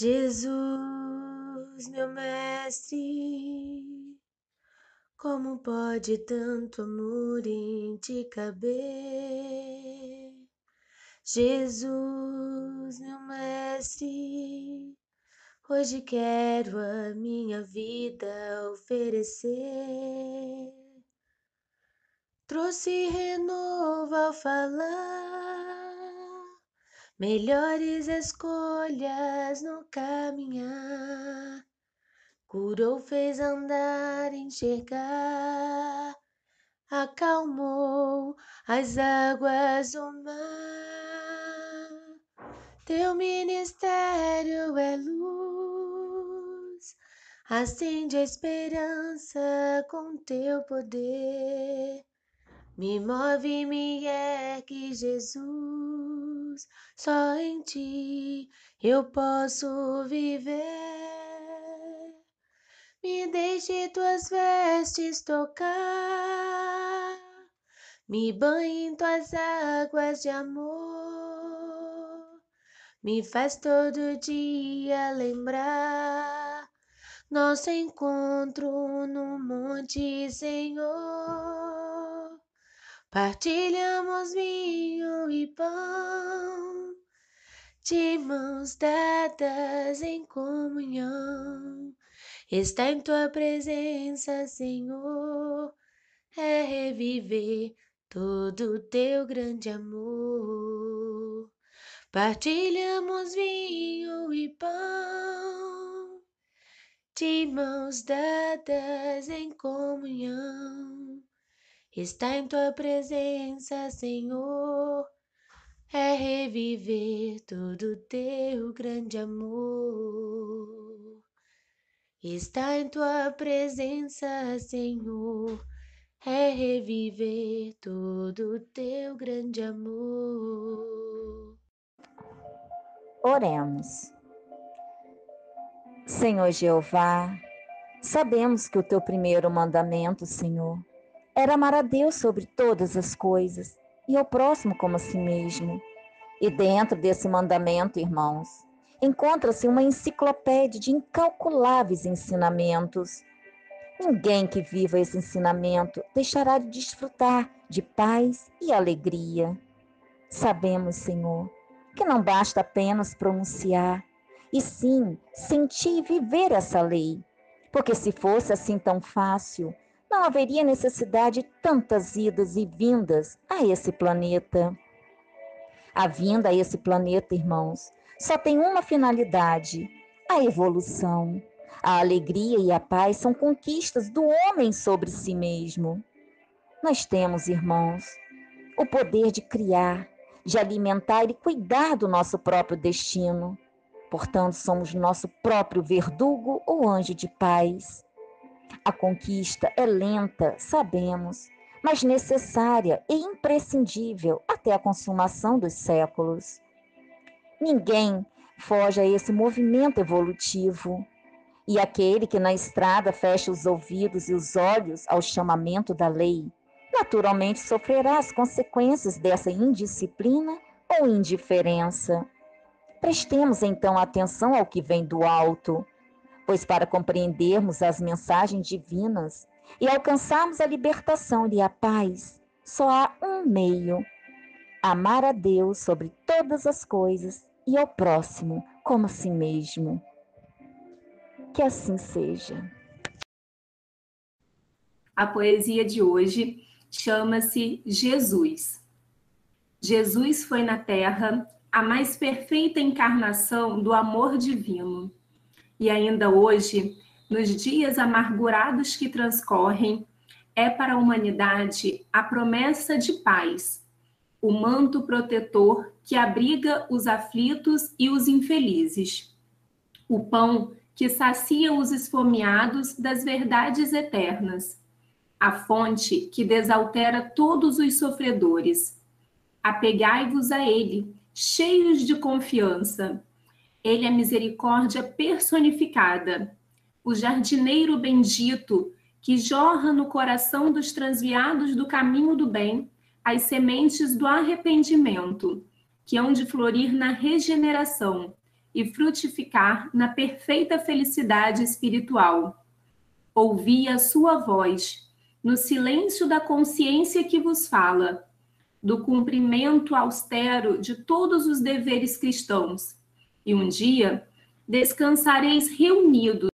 Jesus, meu mestre, como pode tanto amor em ti caber? Jesus, meu mestre, hoje quero a minha vida oferecer. Trouxe renovo ao falar, melhores escolhas no caminhar. Curou, fez andar, enxergar, acalmou as águas do mar. Teu ministério é luz, acende a esperança com teu poder. Me move, me ergue, Jesus, só em ti eu posso viver. Me deixe tuas vestes tocar, me banhe em tuas águas de amor, me faz todo dia lembrar nosso encontro no monte, Senhor. Partilhamos vinho e pão, de mãos dadas em comunhão. Está em tua presença, Senhor, é reviver todo o teu grande amor. Partilhamos vinho e pão, de mãos dadas em comunhão. Está em tua presença, Senhor, é reviver todo o teu grande amor. Está em tua presença, Senhor, é reviver todo o teu grande amor. Oremos. Senhor Jeová, sabemos que o teu primeiro mandamento, Senhor, era amar a Deus sobre todas as coisas e ao próximo como a si mesmo. E dentro desse mandamento, irmãos, encontra-se uma enciclopédia de incalculáveis ensinamentos. Ninguém que viva esse ensinamento deixará de desfrutar de paz e alegria. Sabemos, Senhor, que não basta apenas pronunciar, e sim sentir e viver essa lei. Porque se fosse assim tão fácil, não haveria necessidade de tantas idas e vindas a esse planeta. A vinda a esse planeta, irmãos, só tem uma finalidade: a evolução. A alegria e a paz são conquistas do homem sobre si mesmo. Nós temos, irmãos, o poder de criar, de alimentar e cuidar do nosso próprio destino. Portanto, somos nosso próprio verdugo ou anjo de paz. A conquista é lenta, sabemos, mas necessária e imprescindível até a consumação dos séculos. Ninguém foge a esse movimento evolutivo. E aquele que na estrada fecha os ouvidos e os olhos ao chamamento da lei, naturalmente sofrerá as consequências dessa indisciplina ou indiferença. Prestemos então atenção ao que vem do alto, pois para compreendermos as mensagens divinas e alcançarmos a libertação e a paz, só há um meio: amar a Deus sobre todas as coisas e ao próximo como a si mesmo. Que assim seja. A poesia de hoje chama-se Jesus. Jesus foi na Terra a mais perfeita encarnação do amor divino. E ainda hoje, nos dias amargurados que transcorrem, é para a humanidade a promessa de paz, o manto protetor que abriga os aflitos e os infelizes, o pão que sacia os esfomeados das verdades eternas, a fonte que desaltera todos os sofredores. Apegai-vos a ele, cheios de confiança. Ele é misericórdia personificada, o jardineiro bendito que jorra no coração dos transviados do caminho do bem as sementes do arrependimento, que hão de florir na regeneração, e frutificar na perfeita felicidade espiritual. Ouvi a sua voz, no silêncio da consciência que vos fala, do cumprimento austero de todos os deveres cristãos. E um dia descansareis reunidos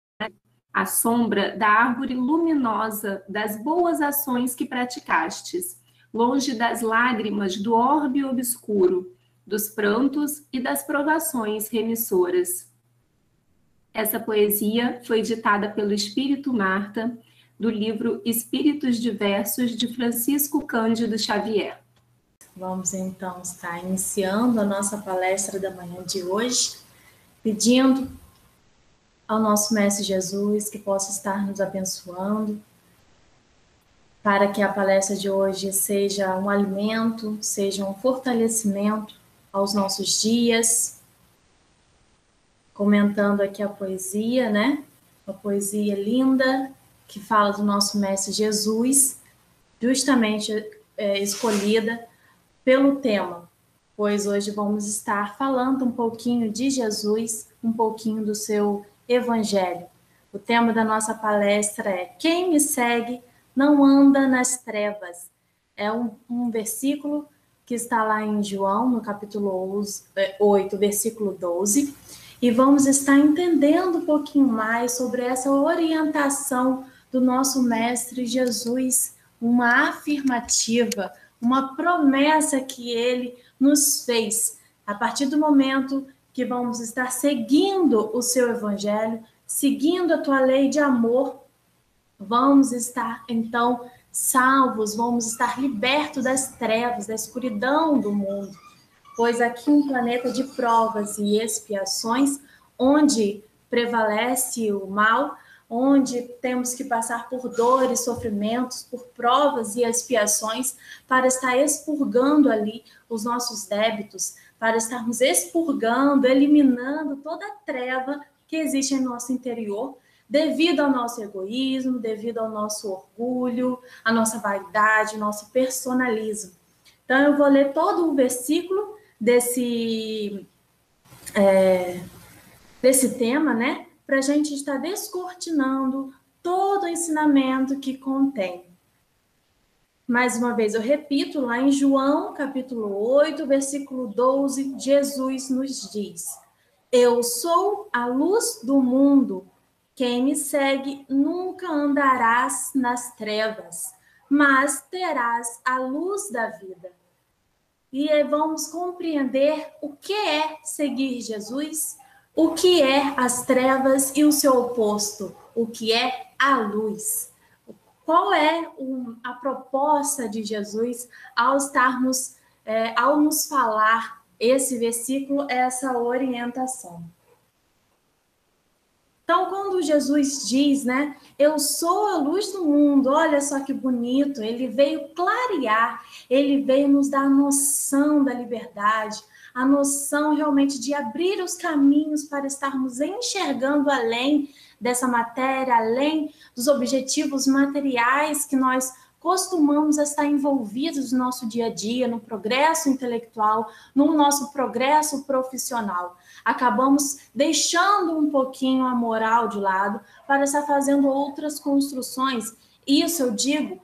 à sombra da árvore luminosa das boas ações que praticastes, longe das lágrimas do orbe obscuro, dos prantos e das provações remissoras. Essa poesia foi ditada pelo Espírito Marta, do livro Espíritos Diversos, de Francisco Cândido Xavier. Vamos então estar iniciando a nossa palestra da manhã de hoje, pedindo ao nosso Mestre Jesus que possa estar nos abençoando, para que a palestra de hoje seja um alimento, seja um fortalecimento aos nossos dias. Comentando aqui a poesia, né? Uma poesia linda que fala do nosso Mestre Jesus, justamente escolhida pelo tema, pois hoje vamos estar falando um pouquinho de Jesus, um pouquinho do seu Evangelho. O tema da nossa palestra é: quem me segue não anda nas trevas. É um versículo que está lá em João, no capítulo 8, versículo 12, e vamos estar entendendo um pouquinho mais sobre essa orientação do nosso Mestre Jesus, uma afirmativa, uma promessa que ele nos fez. A partir do momento que vamos estar seguindo o seu Evangelho, seguindo a tua lei de amor, vamos estar, então, salvos, vamos estar libertos das trevas, da escuridão do mundo. Pois aqui um planeta de provas e expiações, onde prevalece o mal, onde temos que passar por dores, sofrimentos, por provas e expiações, para estar expurgando ali os nossos débitos, para estarmos expurgando, eliminando toda a treva que existe em nosso interior, devido ao nosso egoísmo, devido ao nosso orgulho, à nossa vaidade, nosso personalismo. Então, eu vou ler todo o versículo desse tema, né? Para a gente estar descortinando todo o ensinamento que contém. Mais uma vez, eu repito, lá em João, capítulo 8, versículo 12, Jesus nos diz: eu sou a luz do mundo. Quem me segue nunca andarás nas trevas, mas terás a luz da vida. E aí vamos compreender o que é seguir Jesus, o que é as trevas e o seu oposto, o que é a luz. Qual é a proposta de Jesus ao nos falar esse versículo, essa orientação? Então, quando Jesus diz, né, eu sou a luz do mundo, olha só que bonito, ele veio clarear, ele veio nos dar a noção da liberdade, a noção realmente de abrir os caminhos para estarmos enxergando além dessa matéria, além dos objetivos materiais que nós costumamos estar envolvidos no nosso dia a dia, no progresso intelectual, no nosso progresso profissional. Acabamos deixando um pouquinho a moral de lado para estar fazendo outras construções. Isso, eu digo,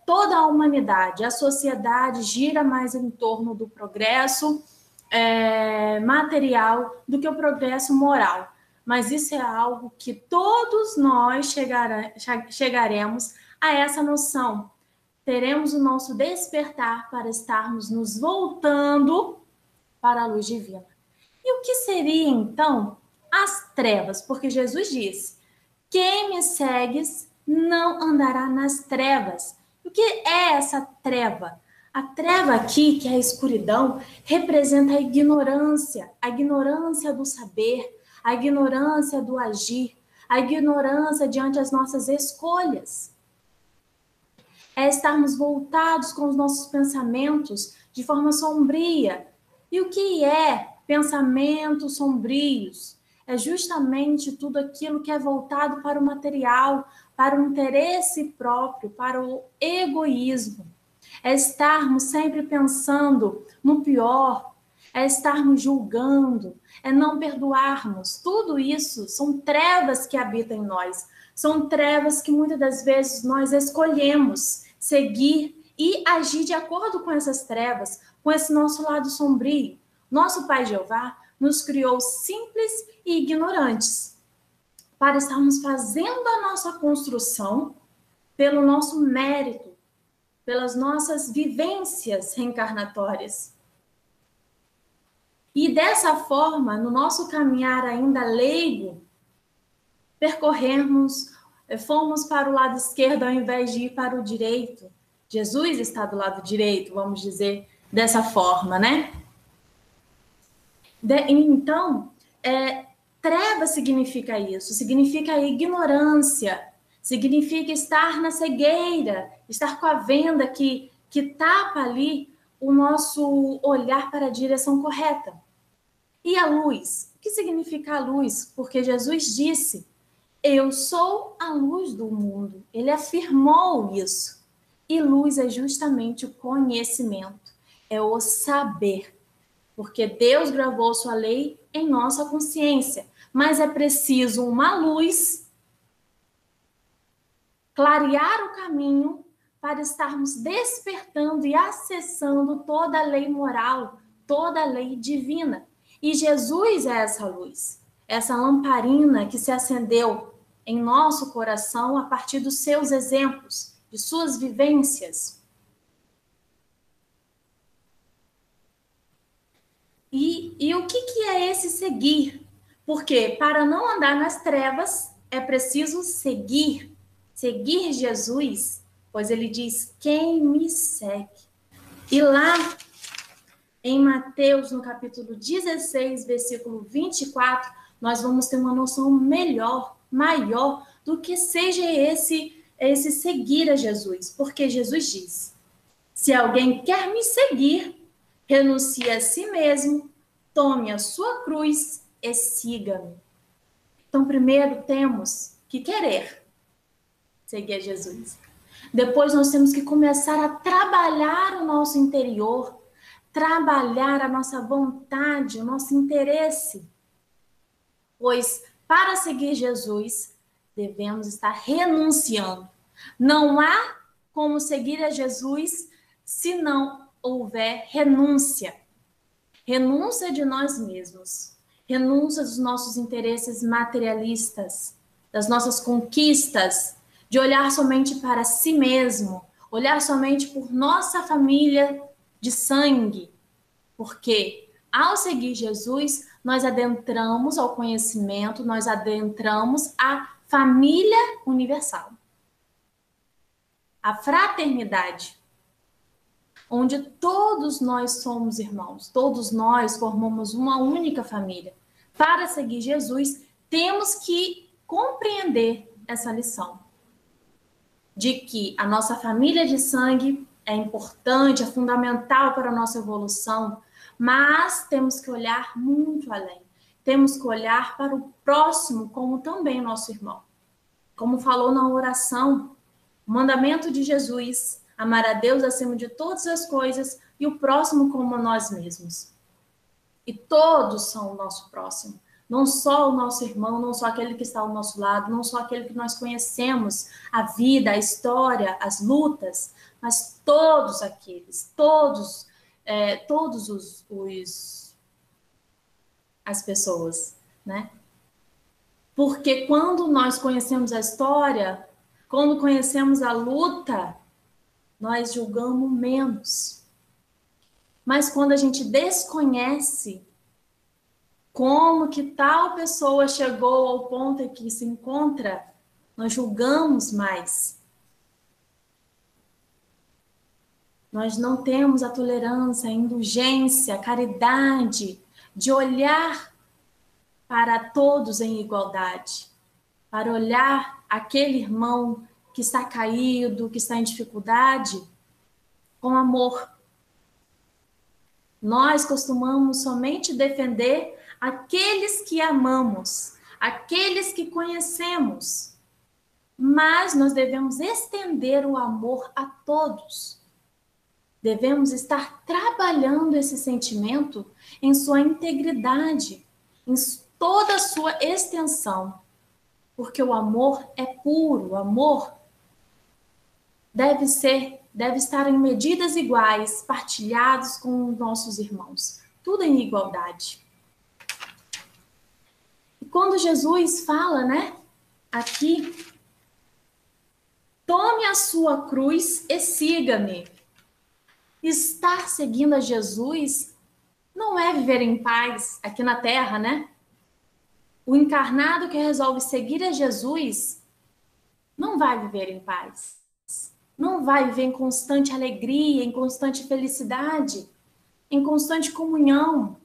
toda a humanidade, a sociedade gira mais em torno do progresso material do que o progresso moral. Mas isso é algo que todos nós chegaremos a essa noção. Teremos o nosso despertar para estarmos nos voltando para a luz divina. E o que seria, então, as trevas? Porque Jesus disse, quem me segues não andará nas trevas. O que é essa treva? A treva aqui, que é a escuridão, representa a ignorância do saber, a ignorância do agir, a ignorância diante das nossas escolhas. É estarmos voltados com os nossos pensamentos de forma sombria. E o que é pensamentos sombrios? É justamente tudo aquilo que é voltado para o material, para o interesse próprio, para o egoísmo. É estarmos sempre pensando no pior, é estarmos julgando, é não perdoarmos. Tudo isso são trevas que habitam em nós. São trevas que muitas das vezes nós escolhemos seguir e agir de acordo com essas trevas, com esse nosso lado sombrio. Nosso Pai Jeová nos criou simples e ignorantes para estarmos fazendo a nossa construção pelo nosso mérito, pelas nossas vivências reencarnatórias. E dessa forma, no nosso caminhar ainda leigo, fomos para o lado esquerdo ao invés de ir para o direito. Jesus está do lado direito, vamos dizer dessa forma, né? Então, treva significa isso, significa ignorância, significa estar na cegueira, estar com a venda que tapa ali o nosso olhar para a direção correta. E a luz? O que significa a luz? Porque Jesus disse, eu sou a luz do mundo. Ele afirmou isso. E luz é justamente o conhecimento, é o saber. Porque Deus gravou sua lei em nossa consciência. Mas é preciso uma luz clarear o caminho para estarmos despertando e acessando toda a lei moral, toda a lei divina. E Jesus é essa luz, essa lamparina que se acendeu em nosso coração a partir dos seus exemplos, de suas vivências. E o que é esse seguir? Porque para não andar nas trevas, é preciso seguir Jesus, pois ele diz, quem me segue? E lá em Mateus, no capítulo 16, versículo 24, nós vamos ter uma noção maior do que seja esse seguir a Jesus. Porque Jesus diz, se alguém quer me seguir, renuncie a si mesmo, tome a sua cruz e siga-me. Então, primeiro temos que querer seguir a Jesus. Depois nós temos que começar a trabalhar o nosso interior, trabalhar a nossa vontade, o nosso interesse. Pois para seguir Jesus, devemos estar renunciando. Não há como seguir a Jesus se não houver renúncia. Renúncia de nós mesmos. Renúncia dos nossos interesses materialistas, das nossas conquistas, de olhar somente para si mesmo, olhar somente por nossa família de sangue. Porque ao seguir Jesus, nós adentramos ao conhecimento, nós adentramos à família universal. A fraternidade, onde todos nós somos irmãos, todos nós formamos uma única família. Para seguir Jesus, temos que compreender essa lição de que a nossa família de sangue é importante, é fundamental para a nossa evolução, mas temos que olhar muito além. Temos que olhar para o próximo como também nosso irmão. Como falou na oração, o mandamento de Jesus, amar a Deus acima de todas as coisas e o próximo como a nós mesmos. E todos são o nosso próximo. Não só o nosso irmão, não só aquele que está ao nosso lado, não só aquele que nós conhecemos, a vida, a história, as lutas, mas todos aqueles, todos as pessoas, né? Porque quando nós conhecemos a história, quando conhecemos a luta, nós julgamos menos. Mas quando a gente desconhece como que tal pessoa chegou ao ponto em que se encontra, nós julgamos mais. Nós não temos a tolerância, a indulgência, a caridade de olhar para todos em igualdade, para olhar aquele irmão que está caído, que está em dificuldade, com amor. Nós costumamos somente defender aqueles que amamos, aqueles que conhecemos, mas nós devemos estender o amor a todos. devemos estar trabalhando esse sentimento em sua integridade, em toda a sua extensão, porque o amor é puro, o amor deve estar em medidas iguais, partilhados com os nossos irmãos, tudo em igualdade. E quando Jesus fala, né, aqui, tome a sua cruz e siga-me. Estar seguindo a Jesus não é viver em paz aqui na terra, né? O encarnado que resolve seguir a Jesus não vai viver em paz. Não vai viver em constante alegria, em constante felicidade, em constante comunhão,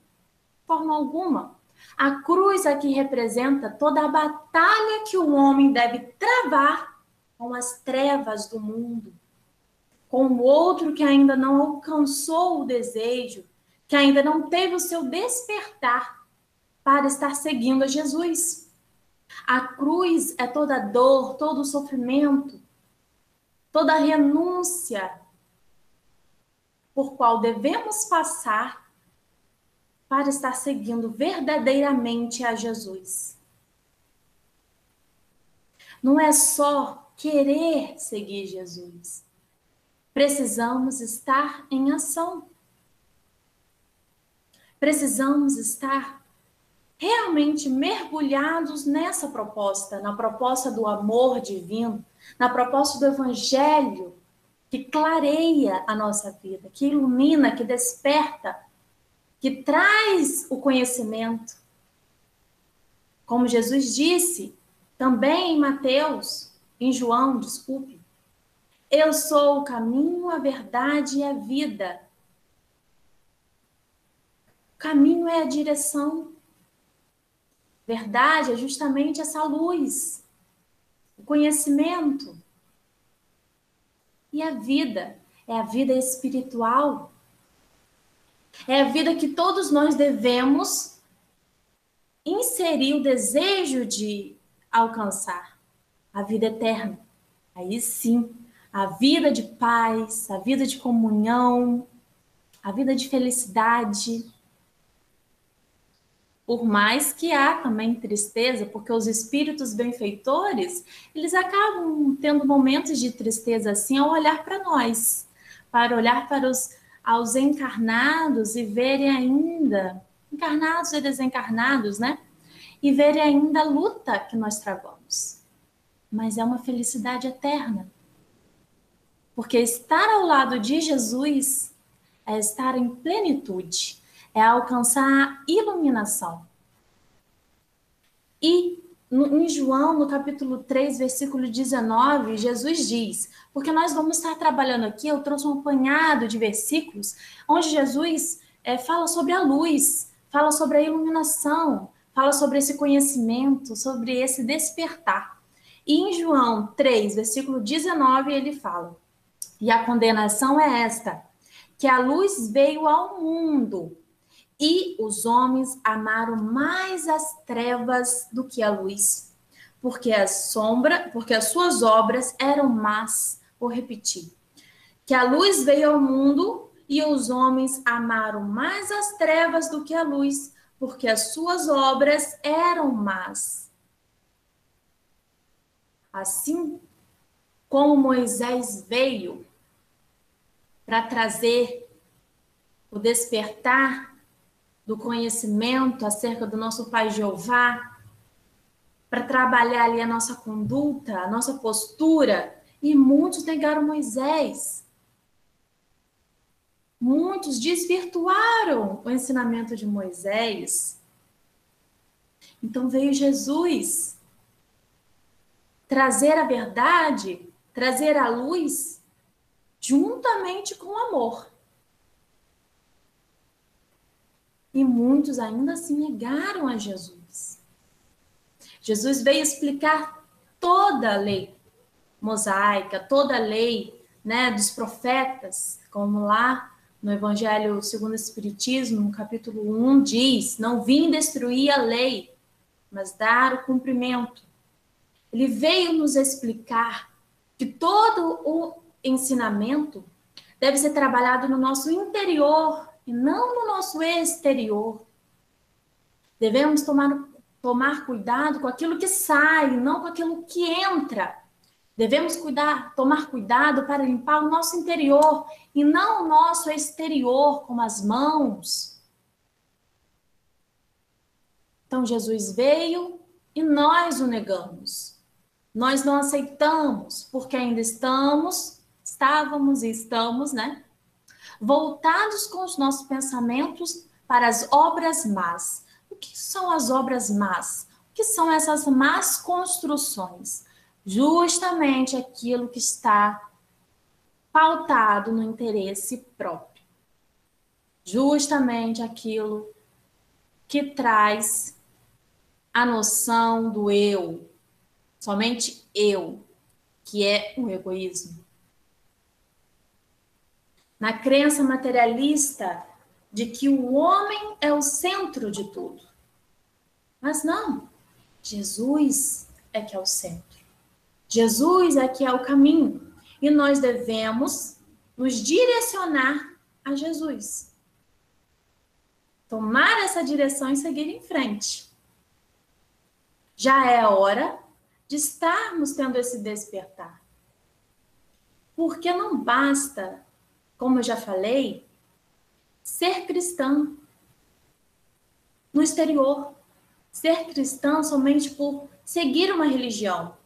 de forma alguma. A cruz aqui representa toda a batalha que o homem deve travar com as trevas do mundo, com o outro que ainda não alcançou o desejo, que ainda não teve o seu despertar para estar seguindo a Jesus. A cruz é toda a dor, todo o sofrimento, toda a renúncia por qual devemos passar para estar seguindo verdadeiramente a Jesus. Não é só querer seguir Jesus. Precisamos estar em ação. Precisamos estar realmente mergulhados nessa proposta, na proposta do amor divino, na proposta do evangelho que clareia a nossa vida, que ilumina, que desperta, que traz o conhecimento. Como Jesus disse, também em Mateus, em João, desculpe, eu sou o caminho, a verdade e a vida. O caminho é a direção. Verdade é justamente essa luz, o conhecimento. E a vida é a vida espiritual. É a vida que todos nós devemos inserir o desejo de alcançar. A vida eterna. Aí sim, a vida de paz, a vida de comunhão, a vida de felicidade. Por mais que há também tristeza, porque os espíritos benfeitores, eles acabam tendo momentos de tristeza assim ao olhar para nós, para olhar para aos encarnados e verem ainda, encarnados e desencarnados, né? E verem ainda a luta que nós travamos. Mas é uma felicidade eterna. Porque estar ao lado de Jesus é estar em plenitude, é alcançar a iluminação. E em João, no capítulo 3, versículo 19, Jesus diz, porque nós vamos estar trabalhando aqui, eu trouxe um apanhado de versículos, onde Jesus fala sobre a luz, fala sobre a iluminação, fala sobre esse conhecimento, sobre esse despertar. E em João 3, versículo 19, ele fala, e a condenação é esta, que a luz veio ao mundo, e os homens amaram mais as trevas do que a luz, porque as suas obras eram más. Vou repetir. Que a luz veio ao mundo e os homens amaram mais as trevas do que a luz, porque as suas obras eram más. Assim como Moisés veio para trazer o despertar do conhecimento acerca do nosso Pai Jeová, para trabalhar ali a nossa conduta, a nossa postura, e muitos negaram Moisés. Muitos desvirtuaram o ensinamento de Moisés. Então veio Jesus trazer a verdade, trazer a luz, juntamente com o amor. E muitos ainda se negaram a Jesus. Jesus veio explicar toda a lei mosaica, toda a lei, né, dos profetas, como lá no Evangelho segundo o Espiritismo, no capítulo 1, diz, não vim destruir a lei, mas dar o cumprimento. Ele veio nos explicar que todo o ensinamento deve ser trabalhado no nosso interior e não no nosso exterior. Devemos tomar cuidado com aquilo que sai, não com aquilo que entra. Devemos tomar cuidado para limpar o nosso interior e não o nosso exterior, como as mãos. Então, Jesus veio e nós o negamos. Nós não aceitamos, porque ainda estávamos e estamos, né? Voltados com os nossos pensamentos para as obras más. O que são as obras más? O que são essas más construções? Justamente aquilo que está pautado no interesse próprio. Justamente aquilo que traz a noção do eu, somente eu, que é o egoísmo. Na crença materialista de que o homem é o centro de tudo. Mas não, Jesus é que é o centro. Jesus é que é o caminho. E nós devemos nos direcionar a Jesus. Tomar essa direção e seguir em frente. Já é a hora de estarmos tendo esse despertar. Porque não basta, como eu já falei, ser cristã no exterior. Ser cristã somente por seguir uma religião.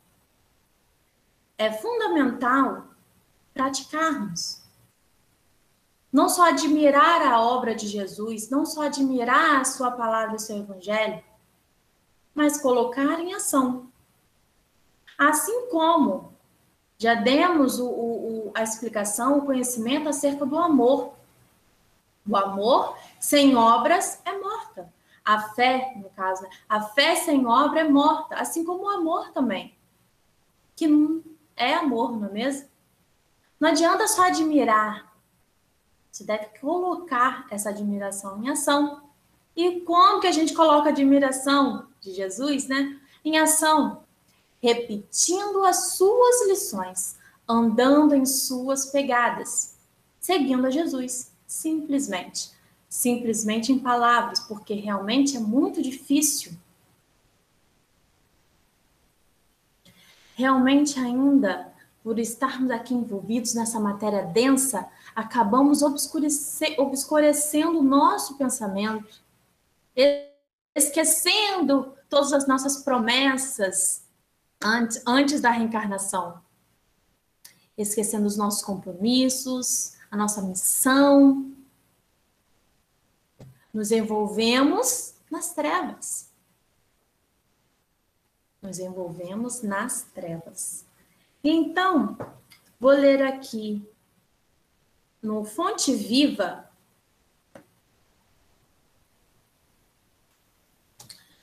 É fundamental praticarmos. Não só admirar a obra de Jesus, não só admirar a sua palavra e o seu evangelho, mas colocar em ação. Assim como já demos a explicação, o conhecimento acerca do amor. O amor sem obras é morta. A fé, no caso, a fé sem obra é morta, assim como o amor também, que não é amor, não é mesmo? Não adianta só admirar. Você deve colocar essa admiração em ação. E como que a gente coloca a admiração de Jesus, né? Em ação, repetindo as suas lições, andando em suas pegadas, seguindo a Jesus, simplesmente. Simplesmente em palavras, porque realmente é muito difícil. Realmente ainda, por estarmos aqui envolvidos nessa matéria densa, acabamos obscurecendo o nosso pensamento, esquecendo todas as nossas promessas antes da reencarnação, esquecendo os nossos compromissos, a nossa missão. Nos envolvemos nas trevas. Nos envolvemos nas trevas. Então, vou ler aqui no Fonte Viva,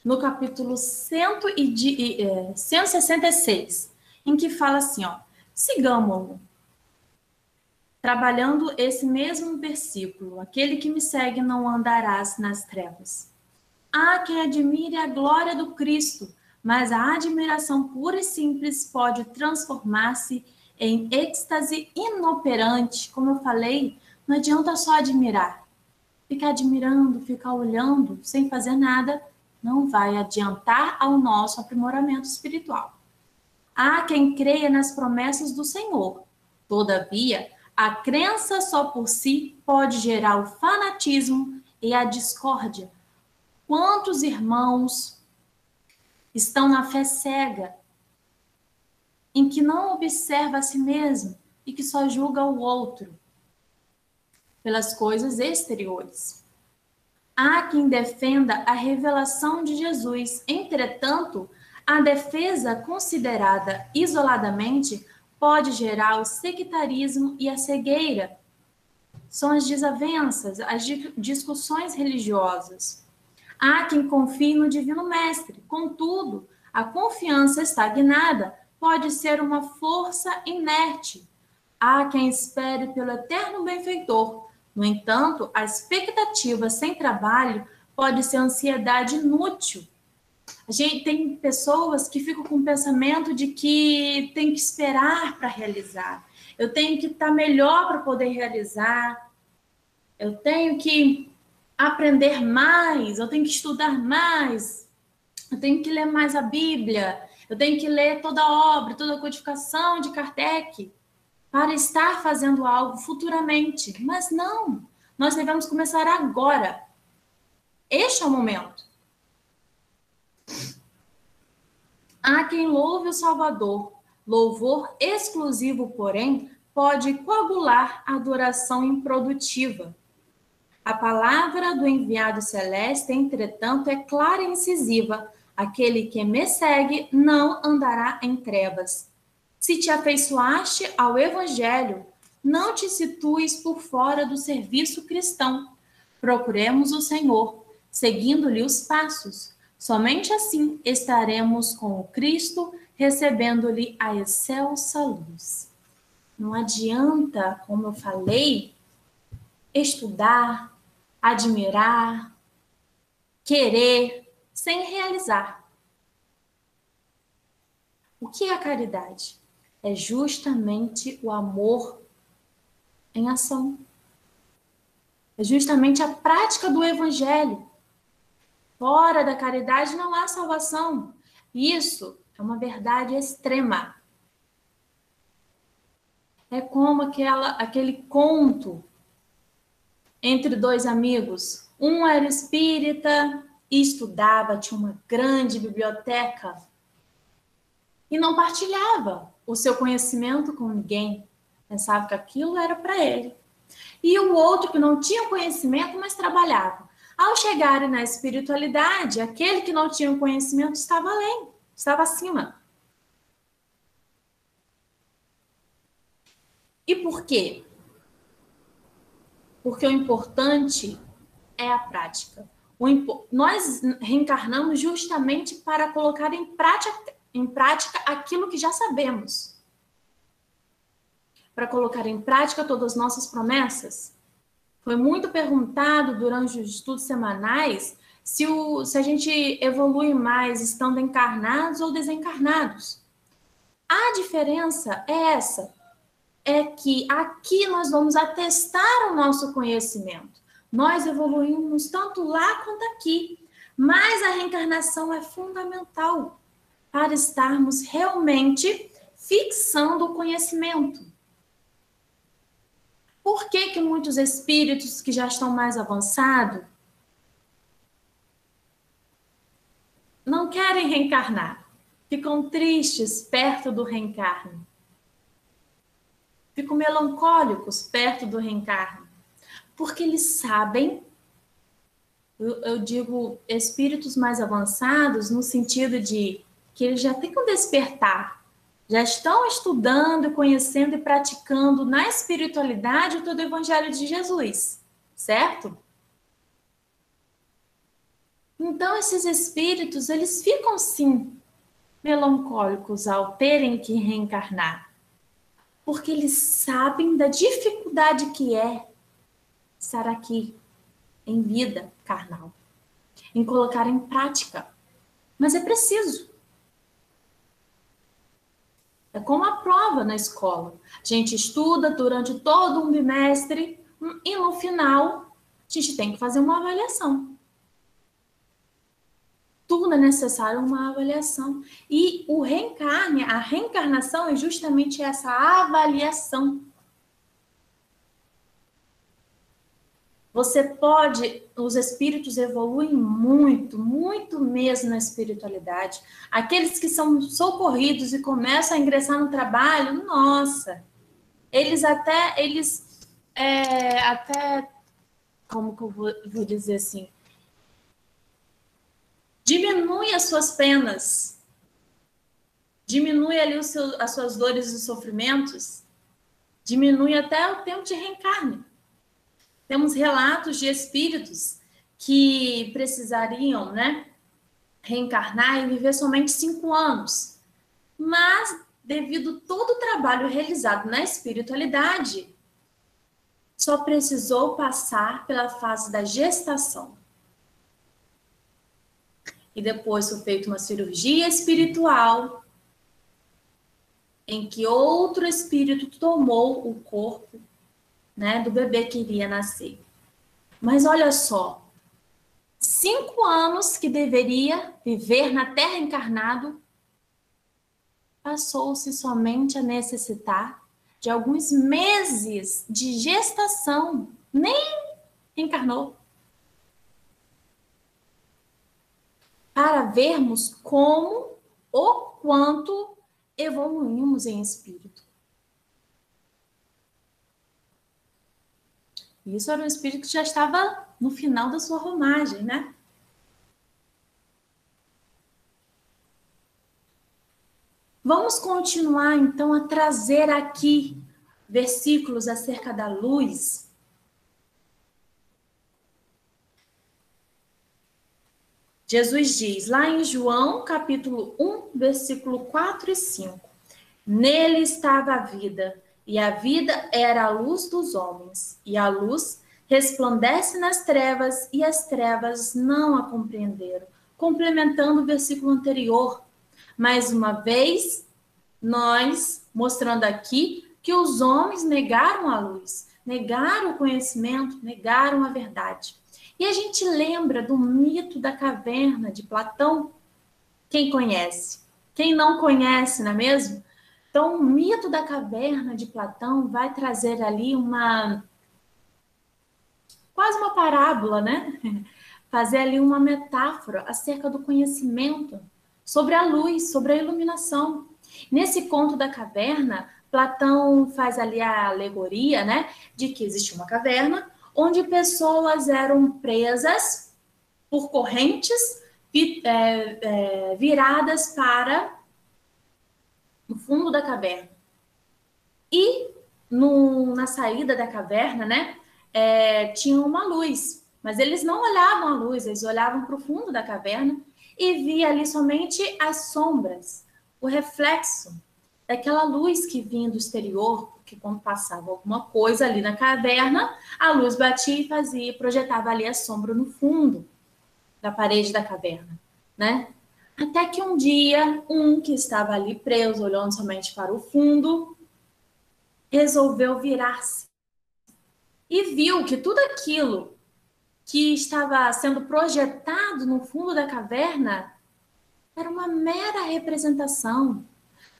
no capítulo 166, em que fala assim, ó, sigamos-lo. Trabalhando esse mesmo versículo, aquele que me segue não andarás nas trevas. Há quem admire a glória do Cristo, mas a admiração pura e simples pode transformar-se em êxtase inoperante. Como eu falei, não adianta só admirar. Ficar admirando, ficar olhando, sem fazer nada, não vai adiantar ao nosso aprimoramento espiritual. Há quem creia nas promessas do Senhor. Todavia, a crença só por si pode gerar o fanatismo e a discórdia. Quantos irmãos estão na fé cega, em que não observa a si mesmo e que só julga o outro pelas coisas exteriores? Há quem defenda a revelação de Jesus. Entretanto, a defesa considerada isoladamente pode gerar o sectarismo e a cegueira. São as desavenças, as discussões religiosas. Há quem confie no Divino Mestre. Contudo, a confiança estagnada pode ser uma força inerte. Há quem espere pelo eterno benfeitor. No entanto, a expectativa sem trabalho pode ser ansiedade inútil. A gente tem pessoas que ficam com o pensamento de que tem que esperar para realizar. Eu tenho que estar melhor para poder realizar. Eu tenho que aprender mais, eu tenho que estudar mais, eu tenho que ler mais a Bíblia, eu tenho que ler toda a obra, toda a codificação de Kardec para estar fazendo algo futuramente. Mas não, nós devemos começar agora. Este é o momento. Há quem louve o Salvador. Louvor exclusivo, porém, pode coagular a adoração improdutiva. A palavra do enviado celeste, entretanto, é clara e incisiva. Aquele que me segue não andará em trevas. Se te afeiçoaste ao Evangelho, não te situes por fora do serviço cristão. Procuremos o Senhor, seguindo-lhe os passos. Somente assim estaremos com o Cristo, recebendo-lhe a excelsa luz. Não adianta, como eu falei, estudar, admirar, querer, sem realizar. O que é a caridade? É justamente o amor em ação. É justamente a prática do Evangelho. Fora da caridade não há salvação. Isso é uma verdade extrema. É como aquele conto entre dois amigos. Um era espírita e estudava, tinha uma grande biblioteca e não partilhava o seu conhecimento com ninguém. Pensava que aquilo era para ele. E o outro que não tinha conhecimento, mas trabalhava. Ao chegarem na espiritualidade, aquele que não tinha conhecimento estava além, estava acima. E por quê? Porque o importante é a prática. Nós reencarnamos justamente para colocar em prática aquilo que já sabemos. Para colocar em prática todas as nossas promessas. Foi muito perguntado durante os estudos semanais se a gente evolui mais estando encarnados ou desencarnados. A diferença é essa. É que aqui nós vamos atestar o nosso conhecimento. Nós evoluímos tanto lá quanto aqui. Mas a reencarnação é fundamental para estarmos realmente fixando o conhecimento. Por que muitos espíritos que já estão mais avançados não querem reencarnar? Ficam tristes perto do reencarne. Ficam melancólicos perto do reencarne. Porque eles sabem, eu digo espíritos mais avançados, no sentido de que eles já têm que despertar. Já estão estudando, conhecendo e praticando na espiritualidade todo o Evangelho de Jesus, certo? Então, esses espíritos, eles ficam, sim, melancólicos ao terem que reencarnar, porque eles sabem da dificuldade que é estar aqui, em vida carnal, em colocar em prática. Mas é preciso. É como a prova na escola. A gente estuda durante todo um bimestre e no final a gente tem que fazer uma avaliação. Tudo é necessário uma avaliação. E a reencarnação é justamente essa avaliação. Os espíritos evoluem muito, muito mesmo na espiritualidade. Aqueles que são socorridos e começam a ingressar no trabalho, nossa, eles até, como que eu vou dizer assim, diminui as suas penas, diminui ali as suas dores e sofrimentos, diminui até o tempo de reencarne. Temos relatos de espíritos que precisariam, reencarnar e viver somente 5 anos. Mas, devido todo o trabalho realizado na espiritualidade, só precisou passar pela fase da gestação. e depois foi feita uma cirurgia espiritual, em que outro espírito tomou o corpo, né, do bebê que iria nascer. Mas olha só, 5 anos que deveria viver na Terra encarnado, passou-se somente a necessitar de alguns meses de gestação, nem encarnou. Para vermos como ou quanto evoluímos em espírito. Isso era um espírito que já estava no final da sua romagem, né? Vamos continuar, então, a trazer aqui versículos acerca da luz. Jesus diz, lá em João, capítulo 1, versículo 4 e 5. Nele estava a vida, e a vida era a luz dos homens. E a luz resplandece nas trevas, e as trevas não a compreenderam. Complementando o versículo anterior. Mais uma vez, nós mostrando aqui que os homens negaram a luz, negaram o conhecimento, negaram a verdade. E a gente lembra do mito da caverna de Platão? Quem conhece? Quem não conhece, não é mesmo? Então, o mito da caverna de Platão vai trazer ali quase uma parábola, né? Fazer ali uma metáfora acerca do conhecimento, sobre a luz, sobre a iluminação. Nesse conto da caverna, Platão faz ali a alegoria, né, de que existe uma caverna onde pessoas eram presas por correntes viradas para o fundo da caverna. E na saída da caverna, né, tinha uma luz, mas eles não olhavam a luz, eles olhavam para o fundo da caverna e via ali somente as sombras, o reflexo daquela luz que vinha do exterior, porque quando passava alguma coisa ali na caverna, a luz batia e projetava ali a sombra no fundo da parede da caverna, né? Até que um dia, que estava ali preso, olhando somente para o fundo, resolveu virar-se e viu que tudo aquilo que estava sendo projetado no fundo da caverna era uma mera representação,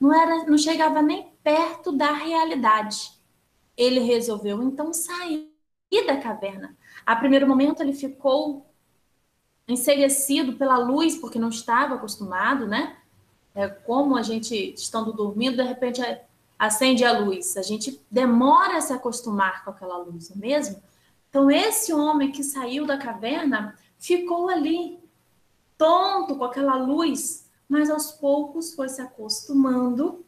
não chegava nem perto da realidade. Ele resolveu então sair da caverna. A primeiro momento ele ficou enseguecido pela luz, porque não estava acostumado, né? Como a gente, estando dormindo, de repente acende a luz. A gente demora a se acostumar com aquela luz, não é mesmo? Então, esse homem que saiu da caverna ficou ali, tonto com aquela luz, mas aos poucos foi se acostumando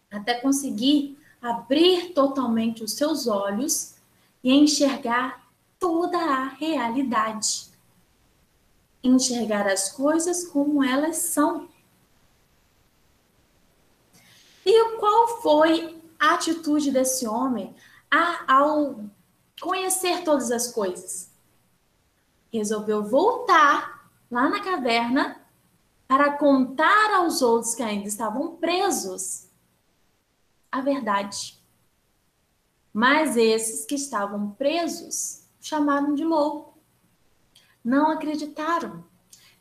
até conseguir abrir totalmente os seus olhos e enxergar toda a realidade. Enxergar as coisas como elas são. E qual foi a atitude desse homem ao conhecer todas as coisas? Resolveu voltar lá na caverna para contar aos outros que ainda estavam presos a verdade. Mas esses que estavam presos chamaram de louco. Não acreditaram.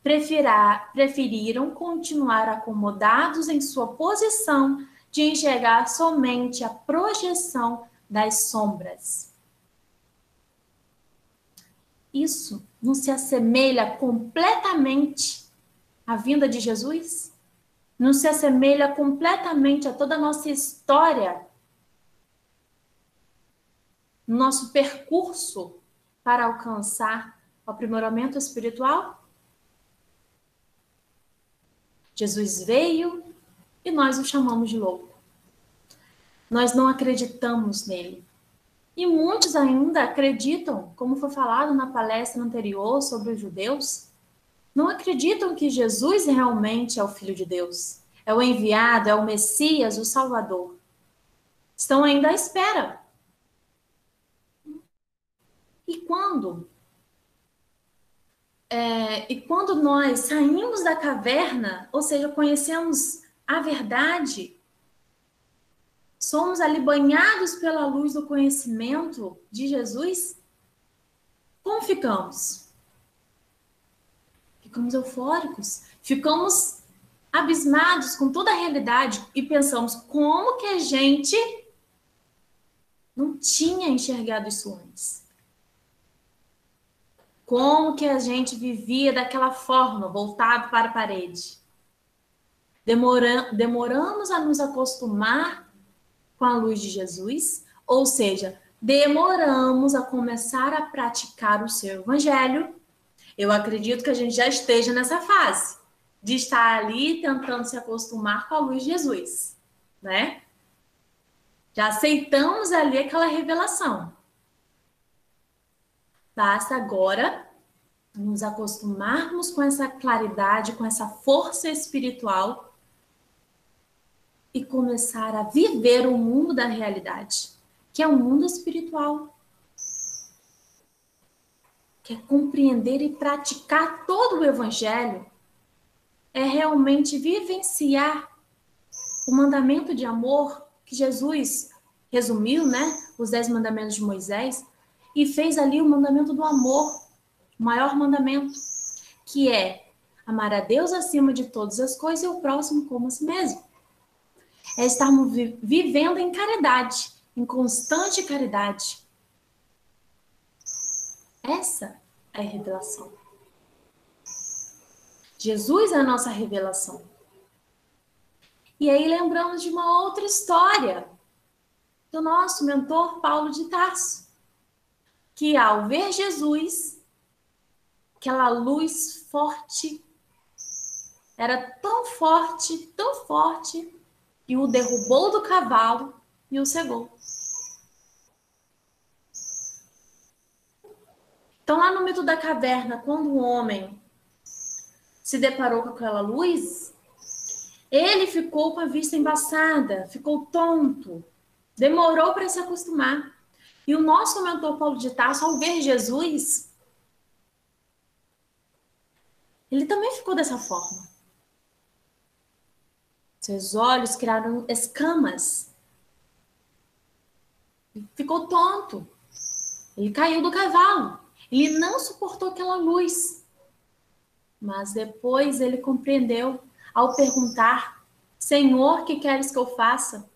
Preferiram continuar acomodados em sua posição de enxergar somente a projeção das sombras. Isso não se assemelha completamente à vinda de Jesus? Não se assemelha completamente a toda a nossa história, nosso percurso para alcançar o aprimoramento espiritual? Jesus veio e nós o chamamos de louco. Nós não acreditamos nele. E muitos ainda acreditam, como foi falado na palestra anterior sobre os judeus, não acreditam que Jesus realmente é o Filho de Deus, é o enviado, é o Messias, o Salvador. Estão ainda à espera. E quando E quando nós saímos da caverna, ou seja, conhecemos a verdade, somos ali banhados pela luz do conhecimento de Jesus, como ficamos? Ficamos eufóricos, ficamos abismados com toda a realidade e pensamos como que a gente não tinha enxergado isso antes. Como que a gente vivia daquela forma, voltado para a parede. Demoramos a nos acostumar com a luz de Jesus, ou seja, demoramos a começar a praticar o seu evangelho. Eu acredito que a gente já esteja nessa fase de estar ali tentando se acostumar com a luz de Jesus, né? Já aceitamos ali aquela revelação. Basta agora nos acostumarmos com essa claridade, com essa força espiritual e começar a viver o mundo da realidade, que é o mundo espiritual. Que é compreender e praticar todo o evangelho, é realmente vivenciar o mandamento de amor que Jesus resumiu, né? Os 10 mandamentos de Moisés, e fez ali o mandamento do amor, o maior mandamento, que é amar a Deus acima de todas as coisas e o próximo como a si mesmo. É estarmos vivendo em caridade, em constante caridade. Essa é a revelação. Jesus é a nossa revelação. E aí lembramos de uma outra história do nosso mentor Paulo de Tarso, que ao ver Jesus, aquela luz forte, era tão forte, que o derrubou do cavalo e o cegou. Então, lá no mito da caverna, quando o homem se deparou com aquela luz, ele ficou com a vista embaçada, ficou tonto, demorou para se acostumar. E o nosso mentor Paulo de Tarso, ao ver Jesus, ele também ficou dessa forma. Seus olhos criaram escamas. Ficou tonto. Ele caiu do cavalo. Ele não suportou aquela luz. Mas depois ele compreendeu ao perguntar: Senhor, que queres que eu faça?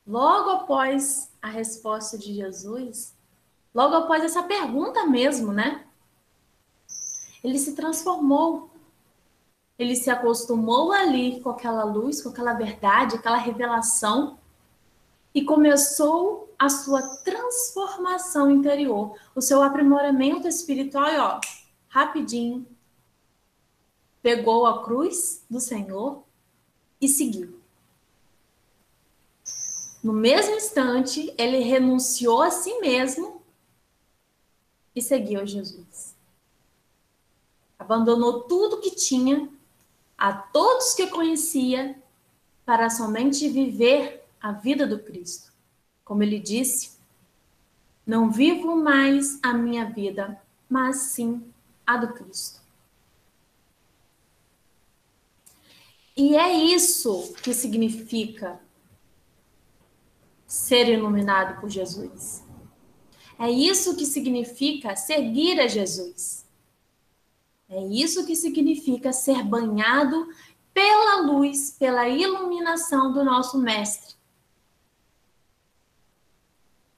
Logo após a resposta de Jesus, logo após essa pergunta mesmo, né? Ele se transformou. Ele se acostumou ali com aquela luz, com aquela verdade, aquela revelação e começou a sua transformação interior, o seu aprimoramento espiritual e ó, rapidinho, pegou a cruz do Senhor e seguiu. No mesmo instante, ele renunciou a si mesmo e seguiu a Jesus. Abandonou tudo que tinha, a todos que conhecia, para somente viver a vida do Cristo. Como ele disse, não vivo mais a minha vida, mas sim a do Cristo. E é isso que significa ser iluminado por Jesus. É isso que significa seguir a Jesus. É isso que significa ser banhado pela luz, pela iluminação do nosso Mestre.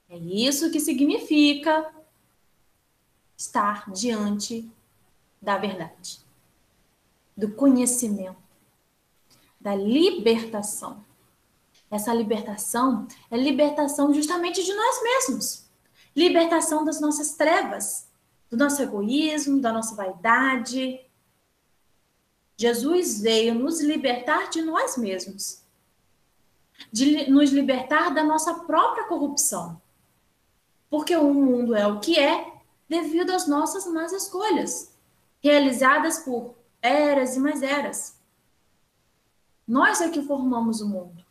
É isso que significa estar diante da verdade, do conhecimento, da libertação. Essa libertação é libertação justamente de nós mesmos. Libertação das nossas trevas, do nosso egoísmo, da nossa vaidade. Jesus veio nos libertar de nós mesmos, de nos libertar da nossa própria corrupção. Porque o mundo é o que é devido às nossas más escolhas, realizadas por eras e mais eras. Nós é que formamos o mundo.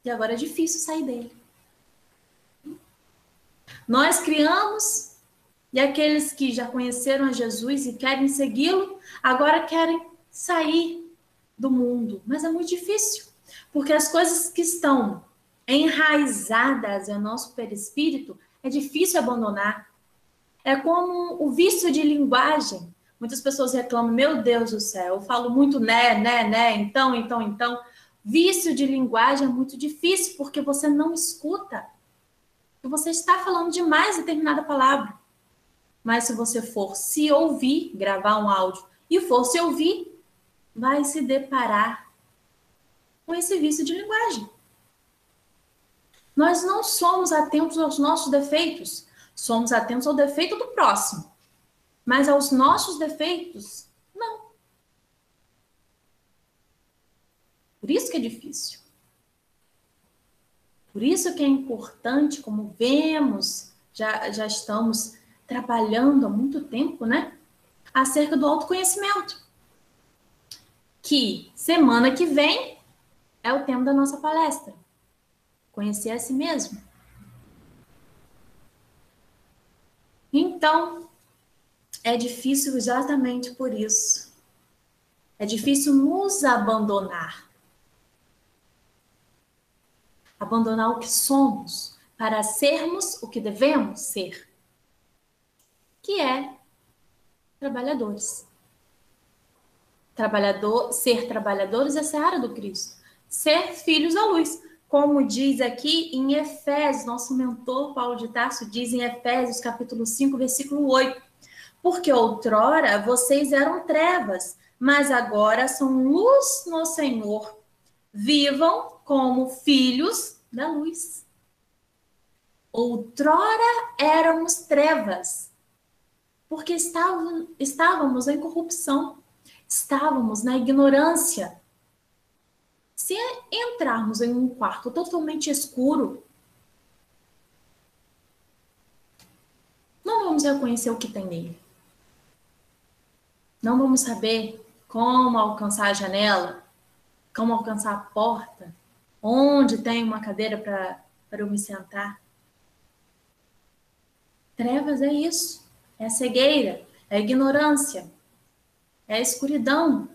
E agora é difícil sair dele. Nós criamos, e aqueles que já conheceram a Jesus e querem segui-lo, agora querem sair do mundo. Mas é muito difícil, porque as coisas que estão enraizadas em nosso perispírito é difícil abandonar. É como o vício de linguagem. Muitas pessoas reclamam, meu Deus do céu, eu falo muito né, então. Vício de linguagem é muito difícil, porque você não escuta. Você está falando demais determinada palavra. Mas se você for se ouvir, gravar um áudio, e for se ouvir, vai se deparar com esse vício de linguagem. Nós não somos atentos aos nossos defeitos, somos atentos ao defeito do próximo, mas aos nossos defeitos, não. Por isso que é difícil. Por isso que é importante, como vemos, já estamos trabalhando há muito tempo, né? Acerca do autoconhecimento. Que semana que vem é o tema da nossa palestra. Conhecer a si mesmo. Então, é difícil exatamente por isso. É difícil nos abandonar. Abandonar o que somos para sermos o que devemos ser. Que é trabalhadores. Ser trabalhadores é ser a área do Cristo. Ser filhos da luz. Como diz aqui em Efésios, nosso mentor Paulo de Tarso diz em Efésios capítulo 5, versículo 8. Porque outrora vocês eram trevas, mas agora são luz no Senhor. Vivam como filhos da luz. Outrora éramos trevas, porque estávamos em corrupção, estávamos na ignorância. Se entrarmos em um quarto totalmente escuro, não vamos reconhecer o que tem nele. Não vamos saber como alcançar a janela, como alcançar a porta, onde tem uma cadeira para eu me sentar. Trevas é isso, é a cegueira, é a ignorância, é a escuridão.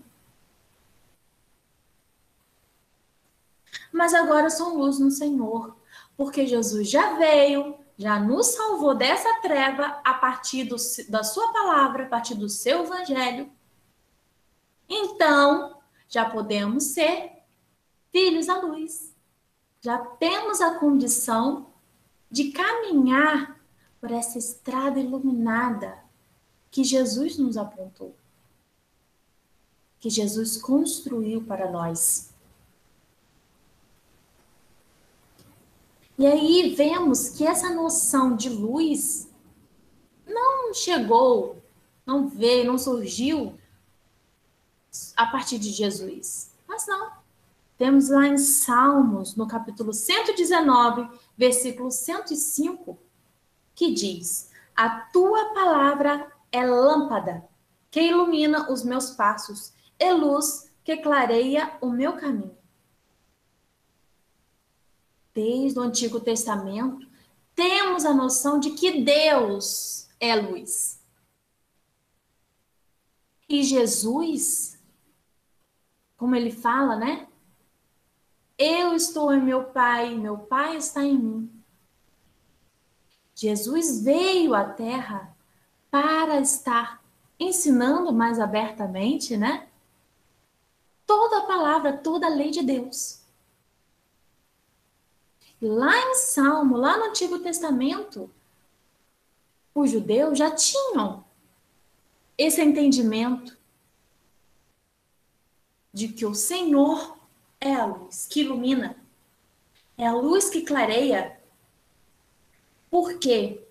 Mas agora são luz no Senhor, porque Jesus já veio, já nos salvou dessa treva a partir da sua palavra, a partir do seu evangelho. Então, já podemos ser filhos da luz. Já temos a condição de caminhar por essa estrada iluminada que Jesus nos apontou, que Jesus construiu para nós. E aí vemos que essa noção de luz não chegou, não veio, não surgiu a partir de Jesus. Mas não. Temos lá em Salmos, no capítulo 119, versículo 105, que diz: a tua palavra é lâmpada que ilumina os meus passos e luz que clareia o meu caminho. Desde o Antigo Testamento, temos a noção de que Deus é luz. E Jesus, como ele fala, né? Eu estou em meu Pai está em mim. Jesus veio à Terra para estar ensinando mais abertamente, né? Toda a palavra, toda a lei de Deus. Lá em Salmo, lá no Antigo Testamento, os judeus já tinham esse entendimento de que o Senhor é a luz que ilumina, é a luz que clareia, porque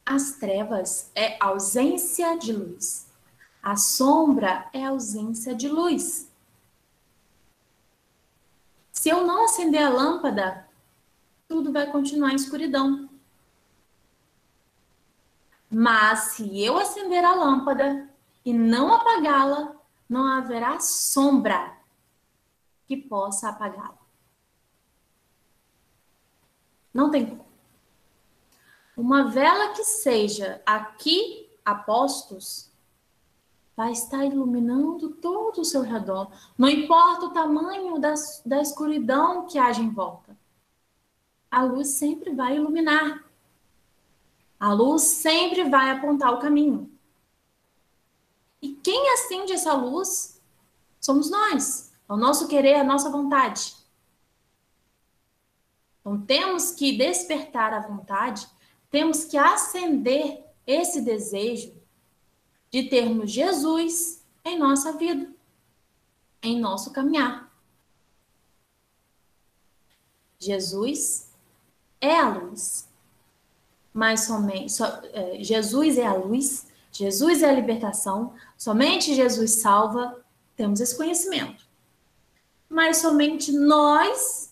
as trevas é ausência de luz, a sombra é ausência de luz. Se eu não acender a lâmpada, tudo vai continuar em escuridão. Mas se eu acender a lâmpada e não apagá-la, não haverá sombra que possa apagá-la. Não tem como. Uma vela que seja aqui a postos vai estar iluminando todo o seu redor. Não importa o tamanho da escuridão que haja em volta. A luz sempre vai iluminar. A luz sempre vai apontar o caminho. E quem acende essa luz somos nós. É o nosso querer, a nossa vontade. Então, temos que despertar a vontade, temos que acender esse desejo de termos Jesus em nossa vida, em nosso caminhar. Jesus é a luz, mas Jesus é a luz, Jesus é a libertação, somente Jesus salva, temos esse conhecimento. Mas somente nós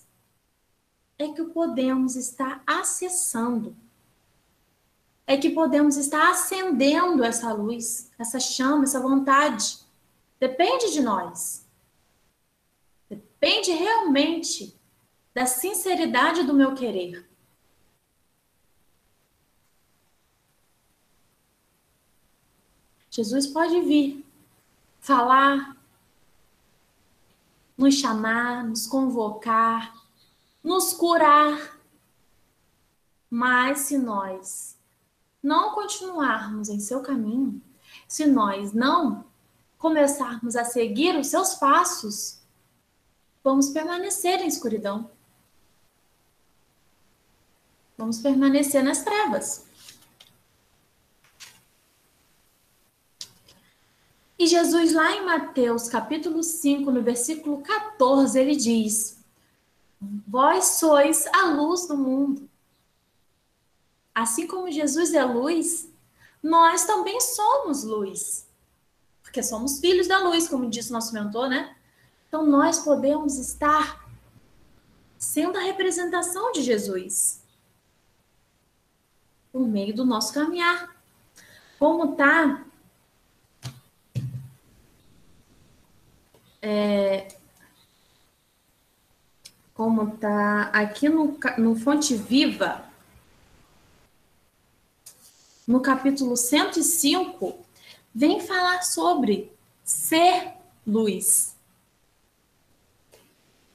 é que podemos estar acessando, é que podemos estar acendendo essa luz, essa chama, essa vontade. Depende de nós. Depende realmente da sinceridade do meu querer. Jesus pode vir, falar, nos chamar, nos convocar, nos curar. Mas se nós não continuarmos em seu caminho, se nós não começarmos a seguir os seus passos, vamos permanecer em escuridão. Vamos permanecer nas trevas. E Jesus, lá em Mateus, capítulo 5, no versículo 14, ele diz: vós sois a luz do mundo. Assim como Jesus é luz, nós também somos luz. Porque somos filhos da luz, como disse nosso mentor, né? Então, nós podemos estar sendo a representação de Jesus por meio do nosso caminhar. Como está aqui no Fonte Viva, no capítulo 105, vem falar sobre ser luz.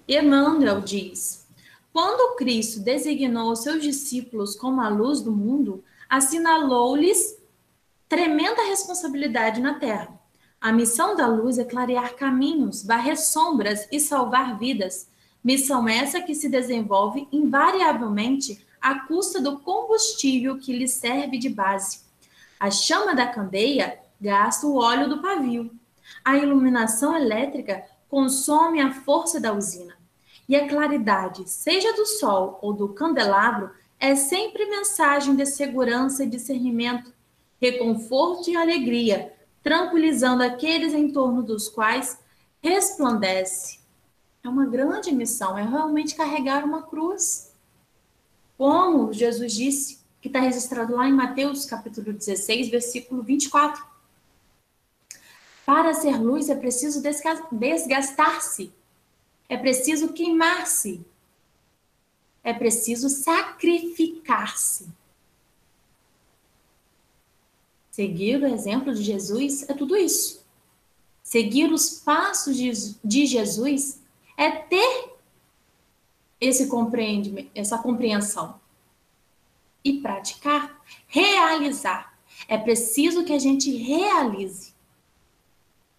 Emmanuel diz: quando Cristo designou os seus discípulos como a luz do mundo, assinalou-lhes tremenda responsabilidade na Terra. A missão da luz é clarear caminhos, varrer sombras e salvar vidas. Missão essa que se desenvolve invariavelmente à custa do combustível que lhe serve de base. A chama da candeia gasta o óleo do pavio. A iluminação elétrica consome a força da usina. E a claridade, seja do sol ou do candelabro, é sempre mensagem de segurança e discernimento, reconforto e alegria, tranquilizando aqueles em torno dos quais resplandece. É uma grande missão, é realmente carregar uma cruz. Como Jesus disse, que está registrado lá em Mateus, capítulo 16, versículo 24. Para ser luz é preciso desgastar-se, é preciso queimar-se, é preciso sacrificar-se. Seguir o exemplo de Jesus é tudo isso. Seguir os passos de Jesus é ter esse compreendimento, essa compreensão. E praticar, realizar. É preciso que a gente realize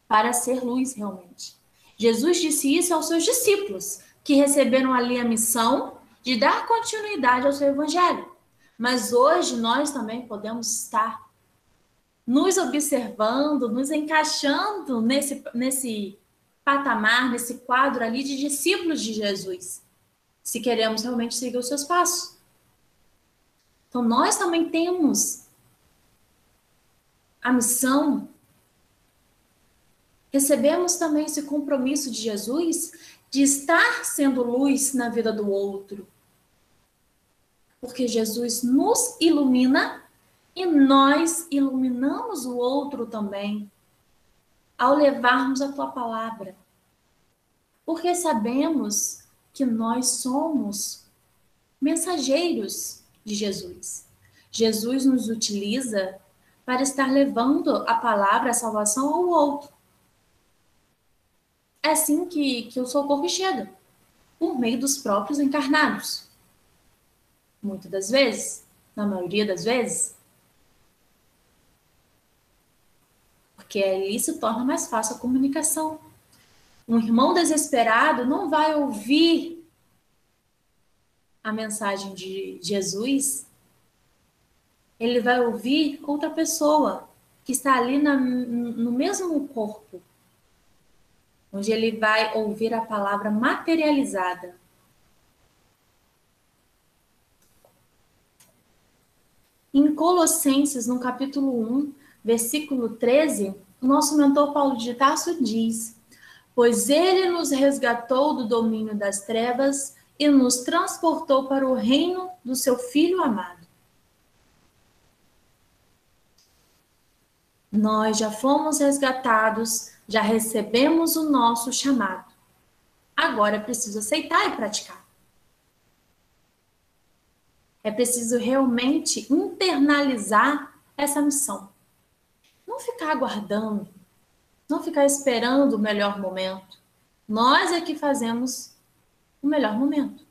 para ser luz realmente. Jesus disse isso aos seus discípulos, que receberam ali a missão de dar continuidade ao seu evangelho. Mas hoje nós também podemos estar nos observando, nos encaixando nesse patamar, nesse quadro ali de discípulos de Jesus, se queremos realmente seguir os seus passos. Então, nós também temos a missão, recebemos também esse compromisso de Jesus de estar sendo luz na vida do outro. Porque Jesus nos ilumina e nós iluminamos o outro também ao levarmos a tua palavra. Porque sabemos que nós somos mensageiros de Jesus. Jesus nos utiliza para estar levando a palavra, a salvação ao outro. É assim que o socorro chega, por meio dos próprios encarnados. Muitas das vezes, na maioria das vezes, porque ali se torna mais fácil a comunicação. Um irmão desesperado não vai ouvir a mensagem de Jesus, ele vai ouvir outra pessoa que está ali no mesmo corpo, onde ele vai ouvir a palavra materializada. Em Colossenses, no capítulo 1, versículo 13, o nosso mentor Paulo de Tarso diz: pois ele nos resgatou do domínio das trevas e nos transportou para o reino do seu Filho amado. Nós já fomos resgatados, já recebemos o nosso chamado. Agora é preciso aceitar e praticar. É preciso realmente internalizar essa missão. Não ficar aguardando, não ficar esperando o melhor momento. Nós é que fazemos o melhor momento.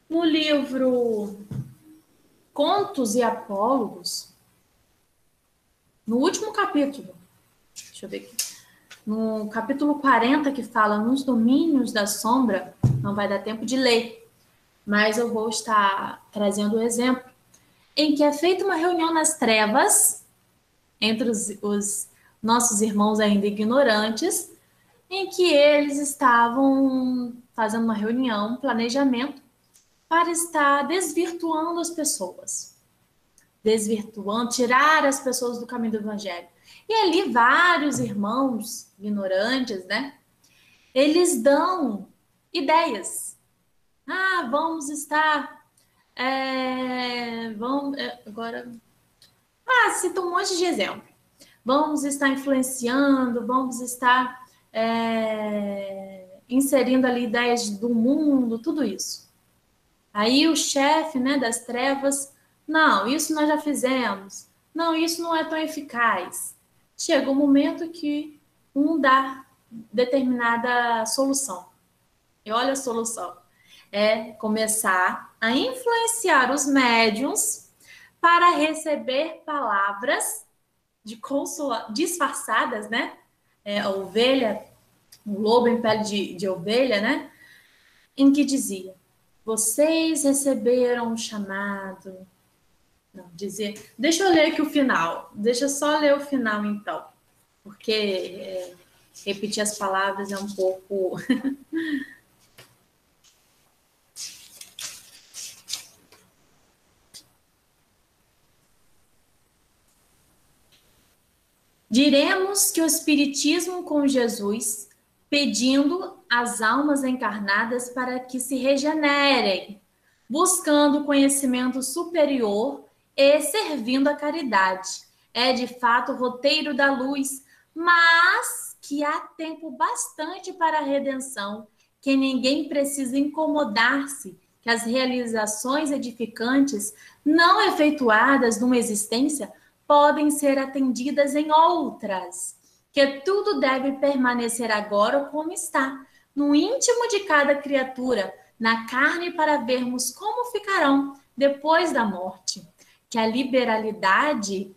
No livro Contos e Apólogos, no último capítulo, deixa eu ver aqui, no capítulo 40, que fala nos domínios da sombra, não vai dar tempo de ler, mas eu vou estar trazendo o exemplo, em que é feita uma reunião nas trevas, entre os nossos irmãos ainda ignorantes, em que eles estavam fazendo uma reunião, um planejamento, para estar desvirtuando as pessoas. Desvirtuando, tirar as pessoas do caminho do evangelho. E ali vários irmãos ignorantes, né? Eles dão ideias. Vamos estar... agora... cita um monte de exemplo. Vamos estar influenciando, vamos estar inserindo ali ideias do mundo, tudo isso. Aí o chefe, né, das trevas, não, isso nós já fizemos. Não, isso não é tão eficaz. Chega um momento que dá determinada solução. E olha a solução. É começar a influenciar os médiuns para receber palavras disfarçadas, né? A ovelha, o lobo em pele de ovelha, né? Em que dizia: vocês receberam um chamado. Não, dizer. Deixa eu ler aqui o final. Deixa eu só ler o final, então. Porque repetir as palavras é um pouco. Diremos que o Espiritismo com Jesus, pedindo às almas encarnadas para que se regenerem, buscando conhecimento superior e servindo a caridade. É de fato o roteiro da luz, mas que há tempo bastante para a redenção, que ninguém precisa incomodar-se, que as realizações edificantes não efetuadas numa existência podem ser atendidas em outras, que tudo deve permanecer agora como está, no íntimo de cada criatura, na carne, para vermos como ficarão depois da morte, que a liberalidade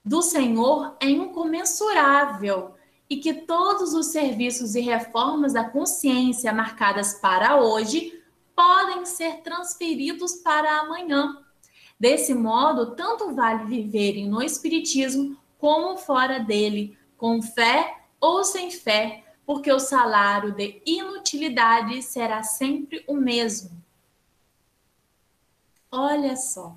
do Senhor é incomensurável e que todos os serviços e reformas da consciência marcadas para hoje podem ser transferidos para amanhã. Desse modo, tanto vale viverem no Espiritismo como fora dele, com fé ou sem fé, porque o salário de inutilidade será sempre o mesmo. Olha só.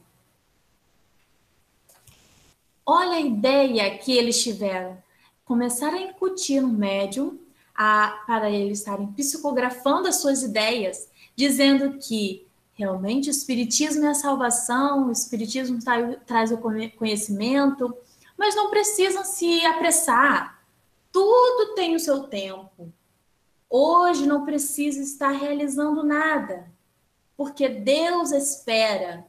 Olha a ideia que eles tiveram. Começaram a incutir no médium para eles estarem psicografando as suas ideias, dizendo que realmente o Espiritismo é a salvação, o Espiritismo traz o conhecimento, mas não precisam se apressar. Tudo tem o seu tempo. Hoje não precisa estar realizando nada. porque Deus espera,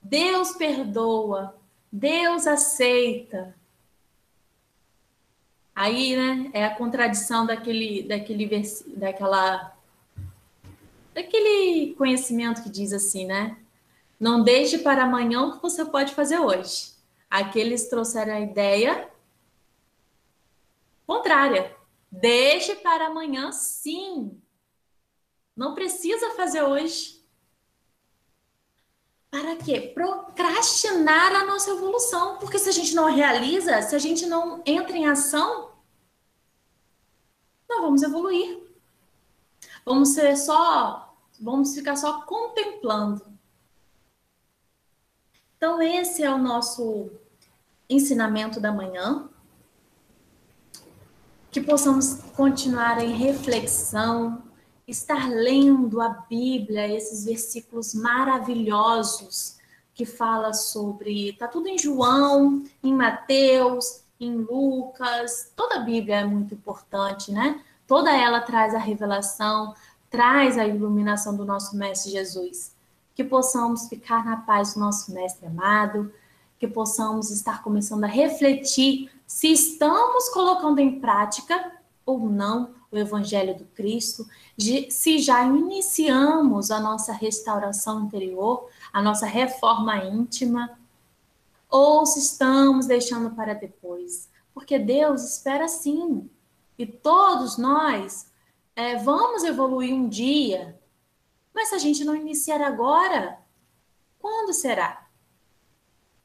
Deus perdoa, Deus aceita. Aí, né, é a contradição daquele conhecimento que diz assim, né? Não deixe para amanhã o que você pode fazer hoje. Aqui eles trouxeram a ideia contrária. Deixe para amanhã, sim. Não precisa fazer hoje. Para quê? Procrastinar a nossa evolução. Porque se a gente não realiza, se a gente não entra em ação, não vamos evoluir. Vamos ficar só contemplando. Então, esse é o nosso ensinamento da manhã. Que possamos continuar em reflexão, estar lendo a Bíblia, esses versículos maravilhosos que fala sobre, tá tudo em João, em Mateus, em Lucas, toda a Bíblia é muito importante, né? Toda ela traz a revelação, traz a iluminação do nosso Mestre Jesus. Que possamos ficar na paz do nosso Mestre amado, que possamos estar começando a refletir se estamos colocando em prática ou não o Evangelho do Cristo, se já iniciamos a nossa restauração interior, a nossa reforma íntima, ou se estamos deixando para depois. Porque Deus espera sim, e todos nós vamos evoluir um dia, mas se a gente não iniciar agora, quando será?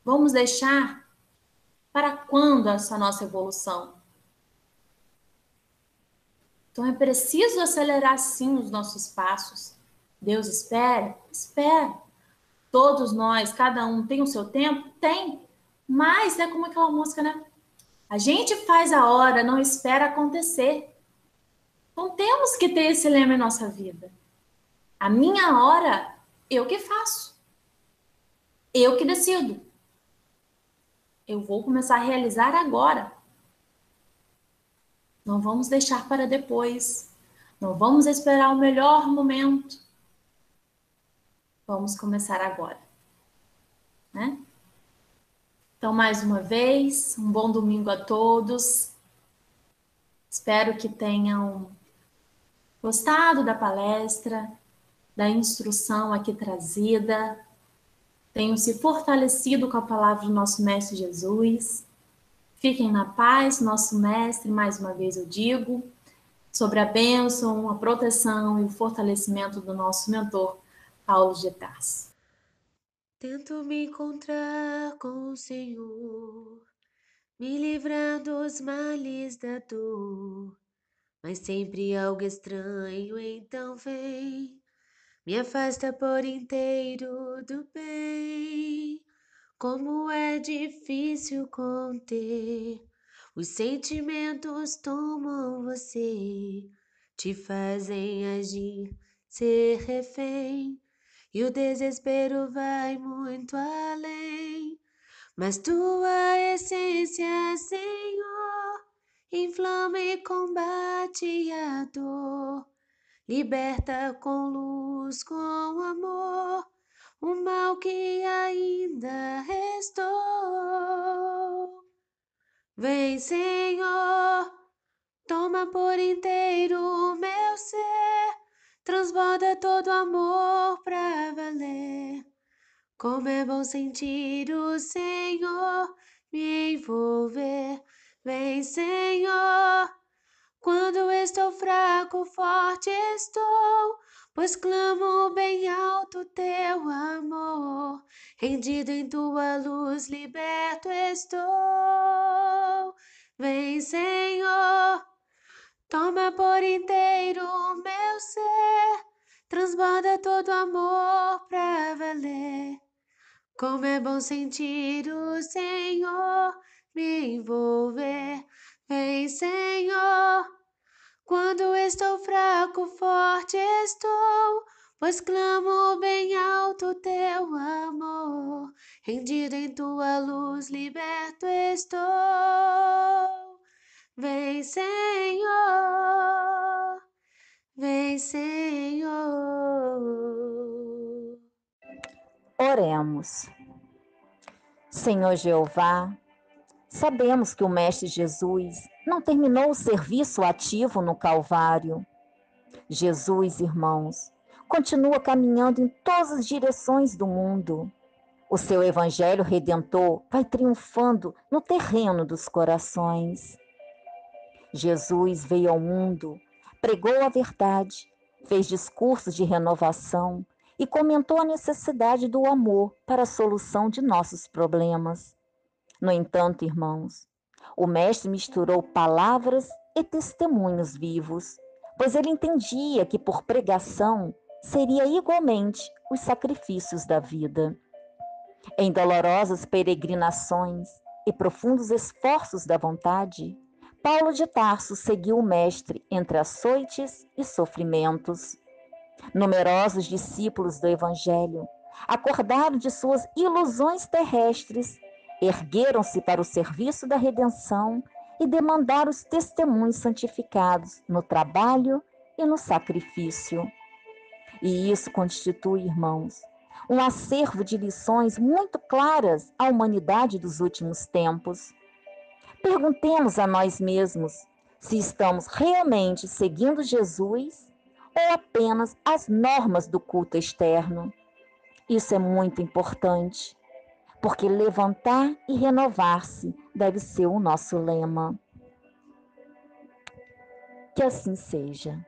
Vamos deixar para quando essa nossa evolução? Então é preciso acelerar sim os nossos passos. Deus espera? Espera. Todos nós, cada um tem o seu tempo? Tem. Mas é como aquela música, né? A gente faz a hora, não espera acontecer. Então temos que ter esse lema em nossa vida. A minha hora, eu que faço. Eu que decido. Eu vou começar a realizar agora. Não vamos deixar para depois. Não vamos esperar o melhor momento. Vamos começar agora, né? Então, mais uma vez, um bom domingo a todos. Espero que tenham gostado da palestra, da instrução aqui trazida, tenham se fortalecido com a palavra do nosso Mestre Jesus. Fiquem na paz, nosso Mestre, mais uma vez eu digo, sobre a bênção, a proteção e o fortalecimento do nosso mentor, Paulo de Tarso. Tento me encontrar com o Senhor, me livrar dos males da dor, mas sempre algo estranho então vem, me afasta por inteiro do bem. Como é difícil conter, os sentimentos tomam você, te fazem agir, ser refém, e o desespero vai muito além. Mas tua essência, Senhor, inflama e combate a dor, liberta com luz, com amor, o mal que ainda restou. Vem, Senhor, toma por inteiro o meu ser, transborda todo amor pra valer. Como é bom sentir o Senhor me envolver. Vem, Senhor, quando estou fraco, forte estou, pois clamo bem alto teu amor. Rendido em tua luz, liberto estou. Vem, Senhor, toma por inteiro o meu ser, transborda todo amor pra valer. Como é bom sentir o Senhor me envolver. Vem, Senhor, quando estou fraco, forte estou, pois clamo bem alto teu amor. Rendido em tua luz, liberto estou. Vem, Senhor, vem, Senhor. Oremos. Senhor Jeová, sabemos que o Mestre Jesus não terminou o serviço ativo no Calvário. Jesus, irmãos, continua caminhando em todas as direções do mundo. O seu evangelho redentor vai triunfando no terreno dos corações. Jesus veio ao mundo, pregou a verdade, fez discursos de renovação e comentou a necessidade do amor para a solução de nossos problemas. No entanto, irmãos, o Mestre misturou palavras e testemunhos vivos, pois ele entendia que por pregação seria igualmente os sacrifícios da vida. Em dolorosas peregrinações e profundos esforços da vontade, Paulo de Tarso seguiu o Mestre entre açoites e sofrimentos. Numerosos discípulos do Evangelho, acordados de suas ilusões terrestres, ergueram-se para o serviço da redenção e demandaram os testemunhos santificados no trabalho e no sacrifício. E isso constitui, irmãos, um acervo de lições muito claras à humanidade dos últimos tempos. Perguntemos a nós mesmos se estamos realmente seguindo Jesus ou apenas as normas do culto externo. Isso é muito importante, porque levantar e renovar-se deve ser o nosso lema. Que assim seja.